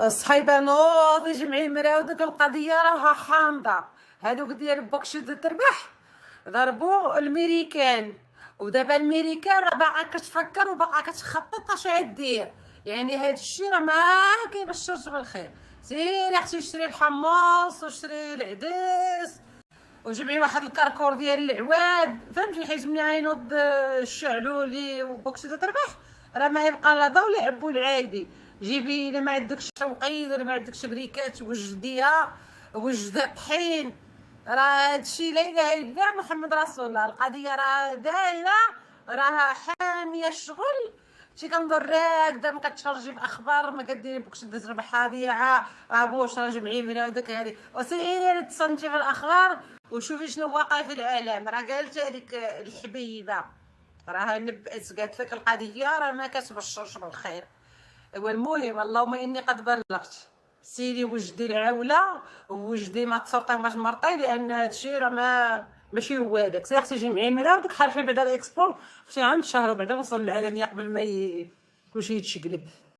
صحيبه نوض جمعي مراودك القضيه راها حامضه. هادوك ديال بوكس دو تربح ضربوا الميريكان، ودابا الميريكان راه باقا كتفكر وباقا كتخطط اش غدير. يعني هاد الشيء راه ما كيبشرش بالخير. سيري اختي شري الحمص وشري العدس وجمعي واحد الكركور ديال العواد، فهمتي؟ حيت ملي غينوض الشعلولي وبوكس دو تربح راه ما يبقى لا ضو لا عبو العادي. جيبي الا ما عندكش توقيد ولا ما عندكش بريكات وجديها، وجدي طحين. راه هادشي لا اله الا الله محمد رسول الله. القضيه راه دايره، راها حاميه الشغل. شي كنظن راكده ما كتشارجي باخبار، ما كديري بوكس دو تربح هاديه واش راه جمعي من هذاك هادي. وسيري تصنتي في الاخبار وشوفي شنو واقع في العالم. راه قالت هذيك الحبيبه، راها نبأت قالت لك القضيه راه ما كتبشرش بالخير. والمهم اللهم اني قد بلغت. سيري وجدي العوله ووجدي ما تسرطي مرطي، لان هادشي راه ماشي هو هذاك. سي اختي جمعي مرا حرفي بعدا الاكسبو، شي عام شهر بعدا نوصل للعالميه قبل ما كلشي يتشقلب.